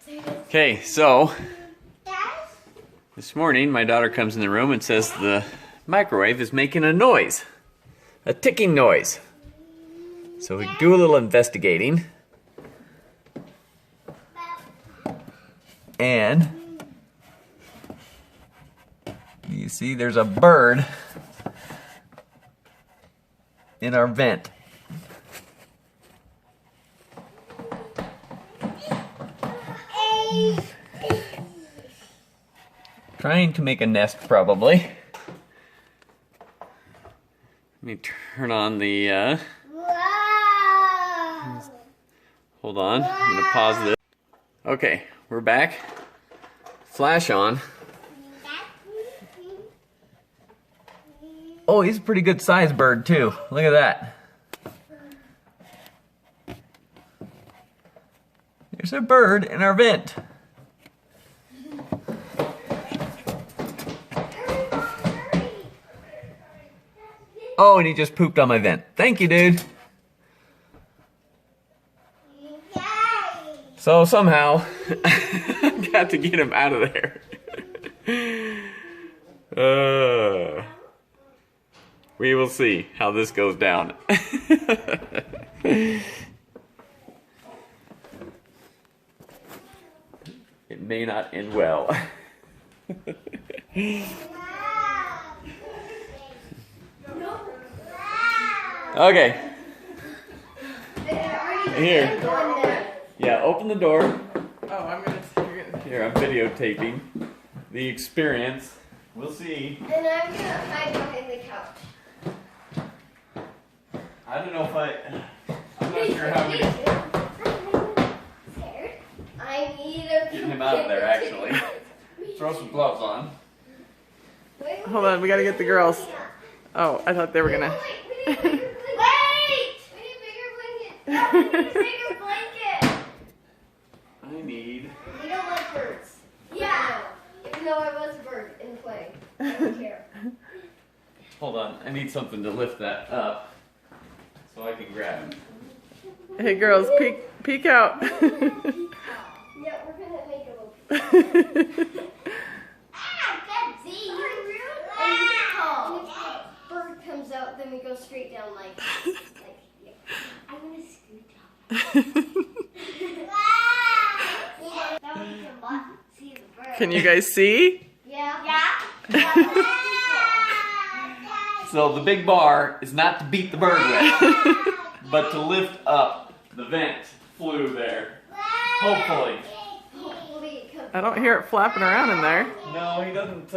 Okay, so this morning my daughter comes in the room and says the microwave is making a noise, a ticking noise. So we do a little investigating, and you see there's a bird in our vent. Trying to make a nest, probably. Let me turn on the, hold on, I'm gonna pause this. Okay, we're back. Flash on. Oh, he's a pretty good sized bird too. Look at that. There's a bird in our vent. Oh, and he just pooped on my vent. Thank you, dude. So somehow, I got to get him out of there. We will see how this goes down. It may not end well. Okay. Here. Yeah, open the door. Oh, Here, I'm videotaping the experience. We'll see. And I'm gonna hide behind the couch. I don't know if I'm not sure how many. Scared? I need a. Get him out of there, actually. Throw some gloves on. hold on, we gotta get the girls. Oh, I thought they were gonna. Wait! We need bigger blanket. No, we need a bigger blanket. I need. We don't like birds. Yeah. Even though I was a bird in play. I don't care. Hold on, I need something to lift that up so I can grab him. Hey girls, peek out. Yeah, we're gonna make a little. Betsy, you're rude. And he's tall. And if the bird comes out, then we go straight down like yeah. I'm gonna scoot down. See the bird. Can you guys see? Yeah. So the big bar is not to beat the bird with, but to lift up the vent flue there. Hopefully. Hopefully it comes. I don't hear it flapping around in there. No, he doesn't.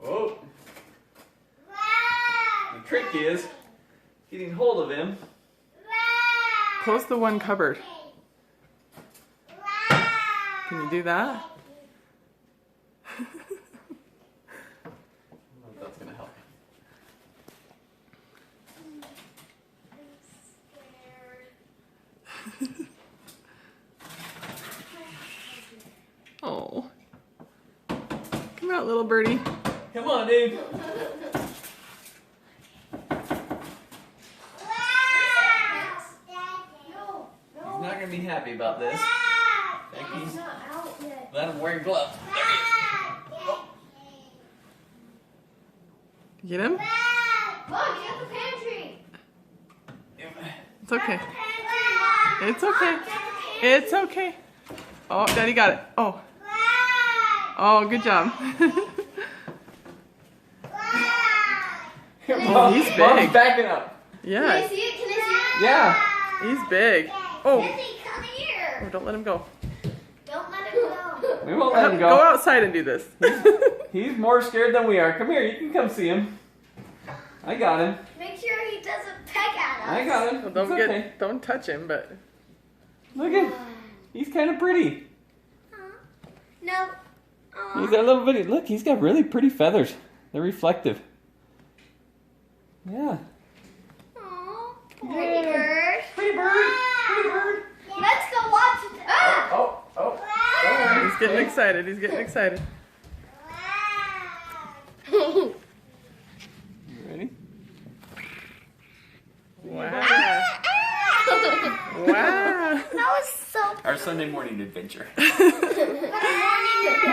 Oh. The trick is getting hold of him. Close the one cupboard. Can you do that? I don't know if that's gonna help. Oh. Come out, little birdie. Come on, dude. He's not gonna be happy about this. He's not out yet. Let him wear gloves. There he is. Get him? Mom, get the pantry. It's okay. Pantry, It's okay. It's okay. Oh, Daddy got it. Oh. Oh, good job. Mom, He's big. Mom's backing up. Can I Yeah, see it? Can I see it? Yeah. he's big. Oh, Lizzie, come here. don't let him go. Don't let him go. We won't let him Go go. outside and do this. He's more scared than we are. Come here, you can come see him. I got him. Make sure he doesn't peck at us. I got him. Well, don't It's okay. don't touch him, but Look at him. He's kind of pretty. No. He's got a little bitty. Look, he's got really pretty feathers. They're reflective. Yeah. Aww. Pretty bird. Pretty bird. Pretty bird. Let's go watch it. Ah! Oh, oh. Don't worry. he's getting excited. He's getting excited. You ready? Wow. Wow. That was so Our Sunday morning adventure. Good morning.